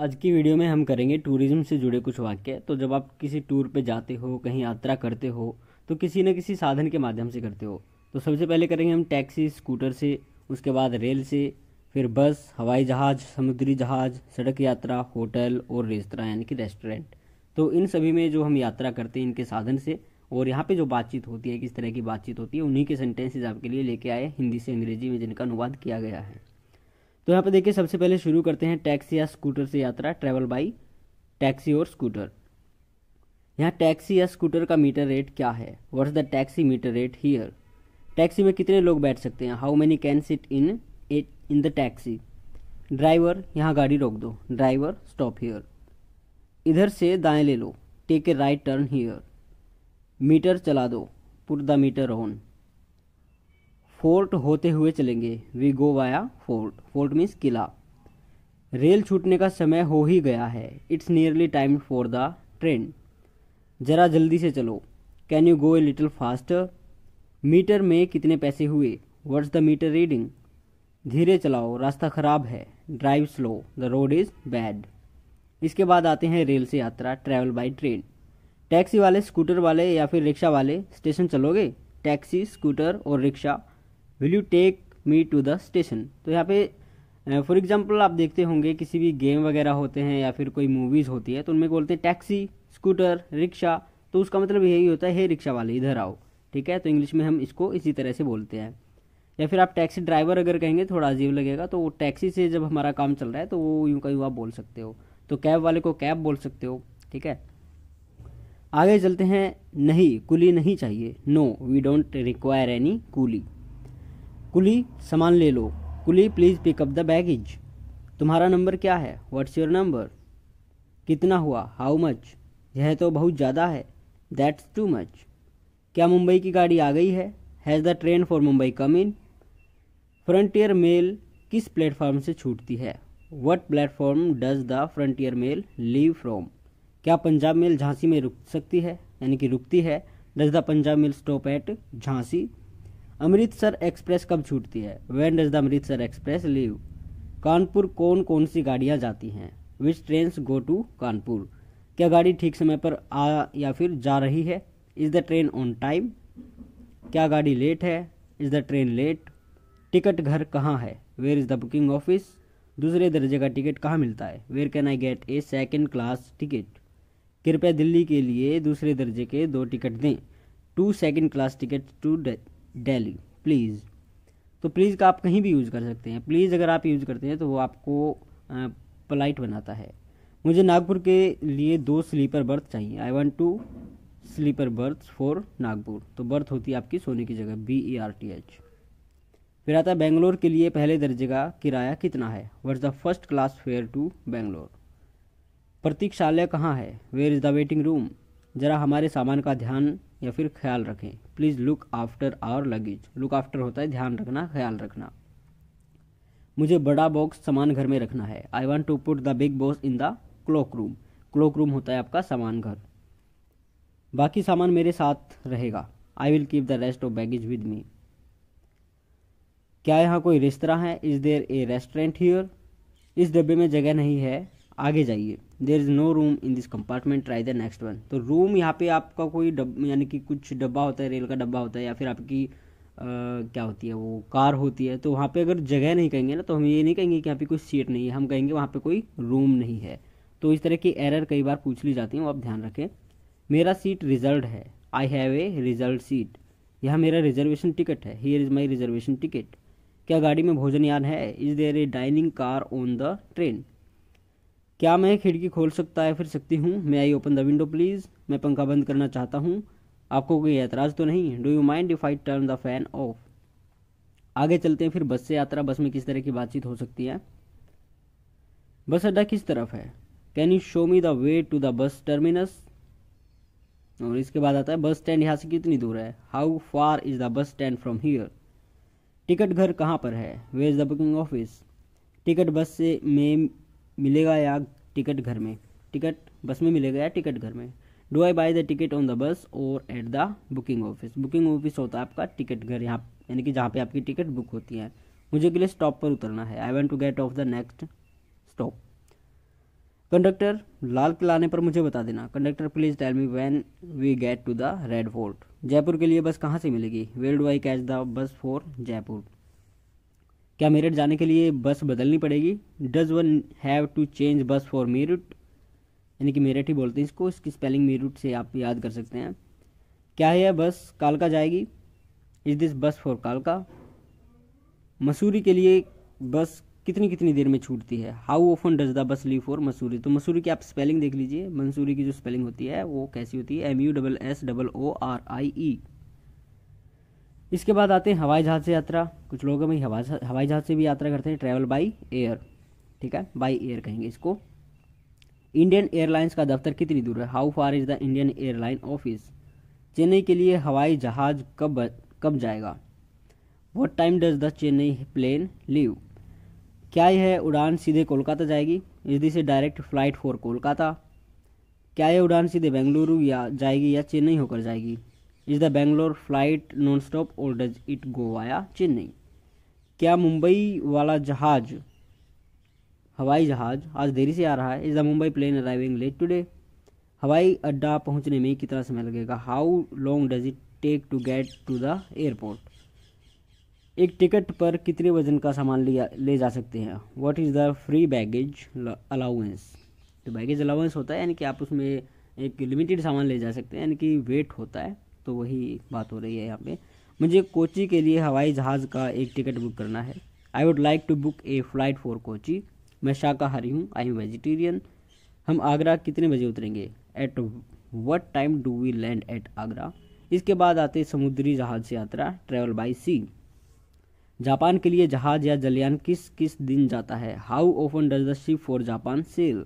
आज की वीडियो में हम करेंगे टूरिज्म से जुड़े कुछ वाक्य। तो जब आप किसी टूर पे जाते हो, कहीं यात्रा करते हो, तो किसी न किसी साधन के माध्यम से करते हो। तो सबसे पहले करेंगे हम टैक्सी, स्कूटर से, उसके बाद रेल से, फिर बस, हवाई जहाज़, समुद्री जहाज़, सड़क यात्रा, होटल और रेस्तरां यानी कि रेस्टोरेंट। तो इन सभी में जो हम यात्रा करते हैं इनके साधन से, और यहाँ पे जो बातचीत होती है, किस तरह की बातचीत होती है, उन्हीं के सेंटेंसेज आपके लिए लेके आए हिंदी से अंग्रेजी में, जिनका अनुवाद किया गया है। तो यहाँ पे देखिए, सबसे पहले शुरू करते हैं टैक्सी या स्कूटर से यात्रा, ट्रैवल बाई टैक्सी और स्कूटर। यहाँ टैक्सी या स्कूटर का मीटर रेट क्या है? What's the taxi meter rate here? Taxi में कितने लोग बैठ सकते हैं? How many can sit in the taxi? Driver, यहाँ गाड़ी रोक दो। Driver, stop here. इधर से दाएं ले लो। Take a right turn here. Meter चला दो। Put the meter on. Fort होते हुए चलेंगे। We go via fort. Fort means किला। रेल छूटने का समय हो ही गया है। It's nearly time for the train. जरा जल्दी से चलो। Can you go a little faster? Meter में कितने पैसे हुए? What's the meter reading? धीरे चलाओ, रास्ता खराब है। Drive slow, the road is bad. इसके बाद आते हैं रेल से यात्रा, ट्रैवल बाई ट्रेन। टैक्सी वाले, स्कूटर वाले या फिर रिक्शा वाले, स्टेशन चलोगे? टैक्सी, स्कूटर और rickshaw, will you take me to the station? तो यहाँ पे फॉर एग्जाम्पल आप देखते होंगे किसी भी गेम वगैरह होते हैं या फिर कोई मूवीज़ होती है, तो उनमें बोलते हैं टैक्सी, स्कूटर, रिक्शा। तो उसका मतलब यही होता है, हे रिक्शा वाले इधर आओ। ठीक है, तो इंग्लिश में हम इसको इसी तरह से बोलते हैं। या फिर आप टैक्सी ड्राइवर अगर कहेंगे थोड़ा अजीब लगेगा, तो वो टैक्सी से जब हमारा काम चल रहा है तो वो यूँ का यूँ आप बोल सकते हो। तो कैब वाले को कैब बोल सकते हो। ठीक है, आगे चलते हैं। नहीं, कुली नहीं चाहिए। No, we don't require any coolie. कुली, सामान ले लो। कुली, please pick up the baggage. तुम्हारा नंबर क्या है? What's your number? कितना हुआ? How much? यह तो बहुत ज़्यादा है। That's too much. क्या मुंबई की गाड़ी आ गई है? Has the train for Mumbai come in? Frontier mail किस प्लेटफॉर्म से छूटती है? What platform does the frontier mail leave from? क्या पंजाब मेल झांसी में रुक सकती है यानी कि रुकती है? Does the Punjab mail stop at Jhansi? Amritsar express कब छूटती है? When does the Amritsar express leave? Kanpur कौन कौन सी गाड़ियाँ जाती हैं? Which trains go to Kanpur? क्या गाड़ी ठीक समय पर आ या फिर जा रही है? Is the train on time? क्या गाड़ी लेट है? Is the train late? Ticket घर कहाँ है? Where is the booking office? दूसरे दर्जे का टिकट कहाँ मिलता है? Where can I get a second class ticket? कृपया दिल्ली के लिए दूसरे दर्जे के 2 टिकट दें। 2 second class ticket to Delhi please. तो प्लीज़ का आप कहीं भी यूज़ कर सकते हैं। प्लीज़ अगर आप यूज़ करते हैं तो वो आपको पोलाइट बनाता है। मुझे नागपुर के लिए 2 स्लीपर बर्थ चाहिए। I want 2 sleeper berth for Nagpur. तो बर्थ होती है आपकी सोने की जगह, BERTH। फिर आता है बेंगलोर के लिए पहले दर्जे का किराया कितना है? What's the first class fare to Bangalore? प्रतीक्षालय कहाँ है? Where is the waiting room? ज़रा हमारे सामान का ध्यान या फिर ख्याल रखें। Please look after our luggage. Look after होता है ध्यान रखना, ख्याल रखना। मुझे बड़ा बॉक्स सामान घर में रखना है। I want to put the big box in the cloak room. Cloak room होता है आपका सामान घर। बाकी सामान मेरे साथ रहेगा। I will keep the rest of baggage with me. क्या यहाँ कोई रेस्तरां है? Is there a restaurant here? इस डब्बे में जगह नहीं है, आगे जाइए। There is no room in this compartment, try the next one. तो रूम यहाँ पे आपका कोई यानी कि कुछ डब्बा होता है, रेल का डब्बा होता है, या फिर आपकी क्या होती है वो कार होती है। तो वहाँ पे अगर जगह नहीं कहेंगे ना, तो हम ये नहीं कहेंगे कि यहाँ पे कोई सीट नहीं है, हम कहेंगे वहाँ पे कोई रूम नहीं है। तो इस तरह की एरर कई बार पूछ ली जाती है, वो आप ध्यान रखें। मेरा सीट रिजर्व्ड है। I have a reserve seat. यह मेरा रिजर्वेशन टिकट है। Here is my reservation ticket. क्या गाड़ी में भोजनयान है? Is there a dining car on the train? क्या मैं खिड़की खोल सकता है फिर सकती हूँ? May I open the window please? मैं पंखा बंद करना चाहता हूँ। आपको कोई एतराज़ तो नहीं? Do you mind if I turn the fan of? आगे चलते हैं फिर बस से यात्रा। बस में किस तरह की बातचीत हो सकती है? बस अड्डा किस तरफ है? Can you show me the way to the bus terminus? और इसके बाद आता है बस स्टैंड यहाँ से कितनी दूर है? How far is the bus stand from here? Ticket घर कहाँ पर है? Where is the booking office? Ticket bus से में मिलेगा या टिकट घर में? टिकट बस में मिलेगा या टिकट घर में? Do I buy the ticket on the bus or at the booking office? Booking office होता है आपका टिकट घर, यहाँ यानी कि जहाँ पे आपकी टिकट बुक होती है। मुझे अगले स्टॉप पर उतरना है। I want to get off the next stop. Conductor, Lal Qila आने पर मुझे बता देना। Conductor please tell me when we get to the red fort. Jaipur के लिए बस कहाँ से मिलेगी? Where do I catch the bus for Jaipur. क्या मेरठ जाने के लिए बस बदलनी पड़ेगी? Does one have to change bus for Meerut, यानी कि मेरठ ही बोलते हैं इसको, इसकी स्पेलिंग मीरठ से आप याद कर सकते हैं। क्या यह बस कालका जाएगी? इज दिस बस फॉर कालका। मसूरी के लिए बस कितनी कितनी देर में छूटती है? How often does the bus leave for Mussoorie. तो मसूरी की आप स्पेलिंग देख लीजिए, मंसूरी की जो स्पेलिंग होती है वो कैसी होती है? MUSSOORIE। इसके बाद आते हैं हवाई जहाज से यात्रा। कुछ लोग भाई हवाई जहाज से भी यात्रा करते हैं, ट्रैवल बाई एयर, ठीक है, बाई एयर कहेंगे इसको। इंडियन एयरलाइंस का दफ्तर कितनी दूर है? How far is the Indian airline office. Chennai के लिए हवाई जहाज कब जाएगा? What time does the Chennai plane leave. क्या यह उड़ान सीधे कोलकाता जाएगी? Is this a direct flight for Kolkata. क्या यह उड़ान सीधे बेंगलुरु या जाएगी या चेन्नई होकर जाएगी? Is the Bangalore flight non stop और does it go via Chennai. क्या मुंबई वाला हवाई जहाज आज देरी से आ रहा है? Is the Mumbai plane arriving late today. हवाई अड्डा पहुंचने में कितना समय लगेगा? How long does it take to get to the airport. एक टिकट पर कितने वजन का सामान ले जा सकते हैं? What is the free baggage allowance. तो बैगेज अलाउंस होता है यानी कि आप उसमें एक लिमिटेड सामान ले जा सकते हैं, यानी कि वेट होता है, तो वही बात हो रही है यहाँ पे। मुझे कोची के लिए हवाई जहाज़ का एक टिकट बुक करना है। I would like to book a flight for Kochi. मैं शाकाहारी हूँ, आई एम वेजिटेरियन। हम आगरा कितने बजे उतरेंगे? At what time do we land at Agra. इसके बाद आते समुद्री जहाज से यात्रा, ट्रैवल बाई सी। जापान के लिए जहाज या जलयान किस किस दिन जाता है? How open does the ship for Japan sail.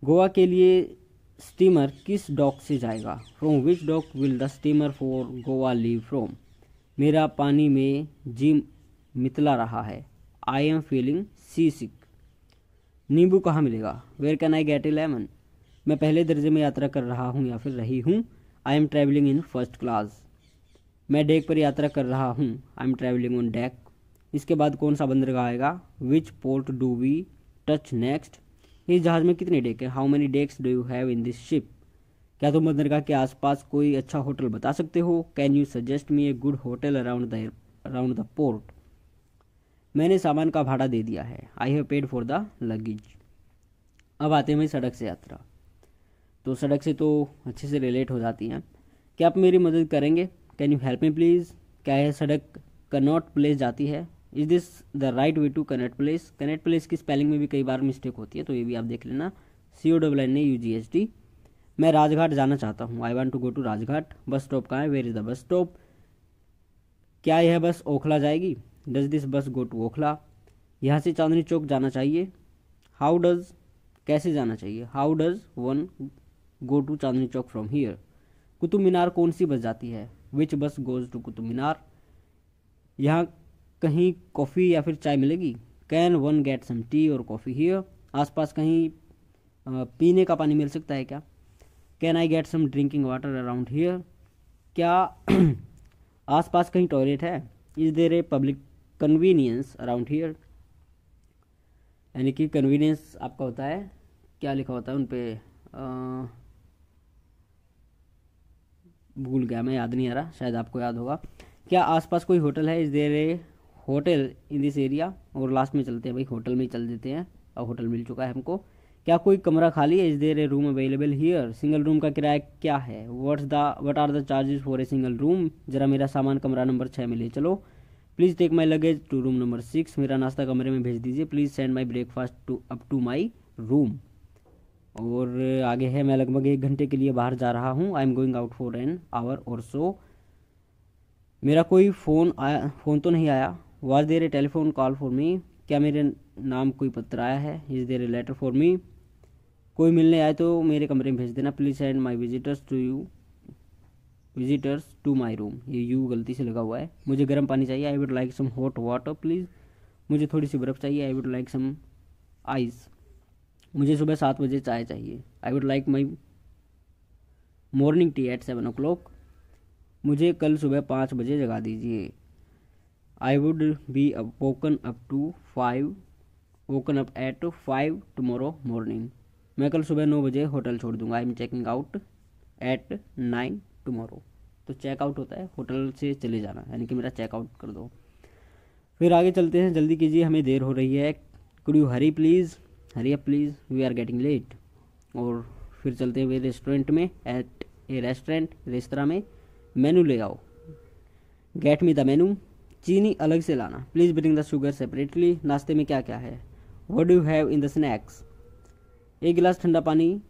Goa के लिए स्टीमर किस डॉक से जाएगा? From which dock will the steamer for Goa leave from. मेरा पानी में जी मितला रहा है, आई एम फीलिंग सी सिक। नींबू कहाँ मिलेगा? Where can I get a lemon. मैं पहले दर्जे में यात्रा कर रहा हूँ या फिर रही हूँ, I am travelling in first class. मैं डेक पर यात्रा कर रहा हूँ, I am travelling on deck. इसके बाद कौन सा बंदरगाह आएगा? Which port do we touch next. इस जहाज़ में कितने डेक हैं? How many decks do you have in this ship. क्या तुम बंदरगाह के आसपास कोई अच्छा होटल बता सकते हो? Can you suggest me a good hotel around the port. मैंने सामान का भाड़ा दे दिया है, I have paid for the luggage. अब आते हैं सड़क से यात्रा। तो सड़क से तो अच्छे से रिलेट हो जाती हैं। क्या आप मेरी मदद करेंगे? Can you help me please. क्या यह सड़क कनॉट प्लेस जाती है? Is this the right way to Connaught Place. Connaught Place की स्पेलिंग में भी कई बार मिस्टेक होती है, तो ये भी आप देख लेना, CONNUGHT। मैं राजघाट जाना चाहता हूँ, I want to go to Rajghat. Bus stop कहाँ है? Where is the bus stop. क्या यह बस ओखला जाएगी? डज दिस बस गो टू ओखला। यहाँ से चांदनी चौक जाना चाहिए। हाउ डज, कैसे जाना चाहिए? How does one go to Chandni Chowk from here. Qutub Minar कौन सी बस जाती है? विच बस गोज टू कुतुब मीनार। यहाँ कहीं कॉफ़ी या फिर चाय मिलेगी? Can one get some tea और कॉफ़ी हियर। आसपास कहीं पीने का पानी मिल सकता है क्या? Can I get some drinking water around here. क्या आसपास कहीं टॉयलेट है? Is there a public convenience around here. यानी कि कन्वीनियंस आपका होता है, क्या लिखा होता है उन पे, भूल गया मैं, याद नहीं आ रहा, शायद आपको याद होगा। क्या आसपास कोई होटल है? Is there a hotel in this area. और लास्ट में चलते हैं भाई, होटल में ही चल देते हैं, अब होटल मिल चुका है हमको। क्या कोई कमरा खाली है? Is there a room available here. Single room का किराया क्या है? What are the charges for a single room. जरा मेरा सामान कमरा नंबर 6 में ले चलो। Please take my luggage to room number 6। मेरा नाश्ता कमरे में भेज दीजिए। Please send my breakfast up to my room. और आगे है, मैं लगभग 1 घंटे के लिए बाहर जा रहा हूँ, I am going out for an hour or so. मेरा कोई फ़ोन तो नहीं आया। Was there a telephone call for me. क्या मेरे नाम कोई पत्र आया है? Is there a letter for me. कोई मिलने आए तो मेरे कमरे में भेज देना। Please send my visitors to my room. ये यू गलती से लगा हुआ है। मुझे गर्म पानी चाहिए, I would like some hot water please. मुझे थोड़ी सी बर्फ़ चाहिए, I would like some ice. मुझे सुबह 7 बजे चाय चाहिए, I would like my morning tea at 7 o'clock। मुझे कल सुबह 5 बजे जगा दीजिए। I would be woken up at 5 tomorrow morning. मैं कल सुबह 9 बजे होटल छोड़ दूंगा। I am checking out at 9 tomorrow. तो चेकआउट होता है होटल से चले जाना, यानी कि मेरा चेकआउट कर दो। फिर आगे चलते हैं, जल्दी कीजिए हमें देर हो रही है। Could you hurry please, hurry up please, we are getting late. और फिर चलते हुए रेस्टोरेंट में, एट ए रेस्टोरेंट, रेस्तरा में, मेनू ले आओ, गेट मी द मेनू, चीनी अलग से लाना, please bring the sugar separately. नाश्ते में क्या क्या है, what do you have in the snacks, एक गिलास ठंडा पानी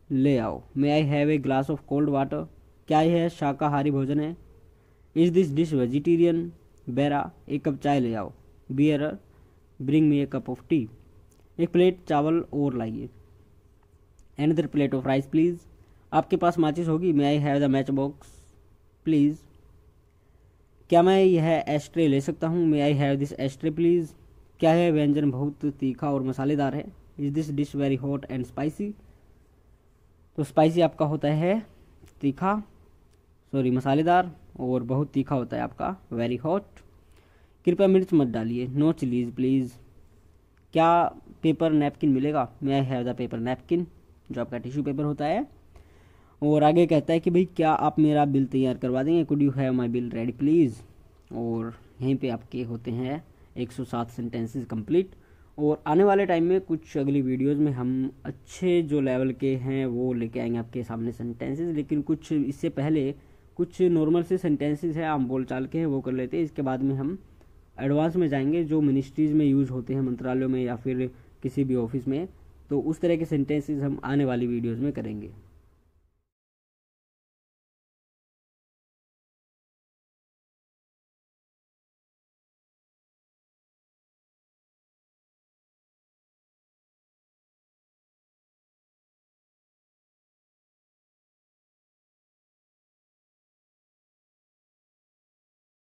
ले आओ, may I have a glass of cold water, क्या यह शाकाहारी भोजन है, इज दिस डिश वेजिटेरियन, बेरा एक कप चाय ले आओ, bearer bring me a cup of tea, एक प्लेट चावल और लाइए, another plate of rice please, आपके पास माचिस होगी, may I have the match box please, क्या मैं यह एस्ट्रे ले सकता हूँ, may I have this ashtray please, क्या यह व्यंजन बहुत तीखा और मसालेदार है, is this dish very hot and spicy. तो स्पाइसी आपका होता है तीखा, मसालेदार, और बहुत तीखा होता है आपका वेरी हॉट। कृपया मिर्च मत डालिए, नो चिलीज़ प्लीज़, क्या पेपर नैपकिन मिलेगा, may I have the paper napkin, जो आपका टिश्यू पेपर होता है। और आगे कहता है कि भाई क्या आप मेरा बिल तैयार करवा देंगे, could you have my bill ready please. और यहीं पे आपके होते हैं 107 सेंटेंसेस कंप्लीट। और आने वाले टाइम में कुछ अगली वीडियोस में हम अच्छे जो लेवल के हैं वो लेके आएंगे आपके सामने सेंटेंसेस, लेकिन कुछ इससे पहले कुछ नॉर्मल से सेंटेंसेस हैं, आम बोल चाल के हैं, वो कर लेते हैं। इसके बाद में हम एडवांस में जाएंगे जो मिनिस्ट्रीज़ में यूज़ होते हैं, मंत्रालयों में या फिर किसी भी ऑफिस में। तो उस तरह के सेंटेंसेस हम आने वाली वीडियोज़ में करेंगे।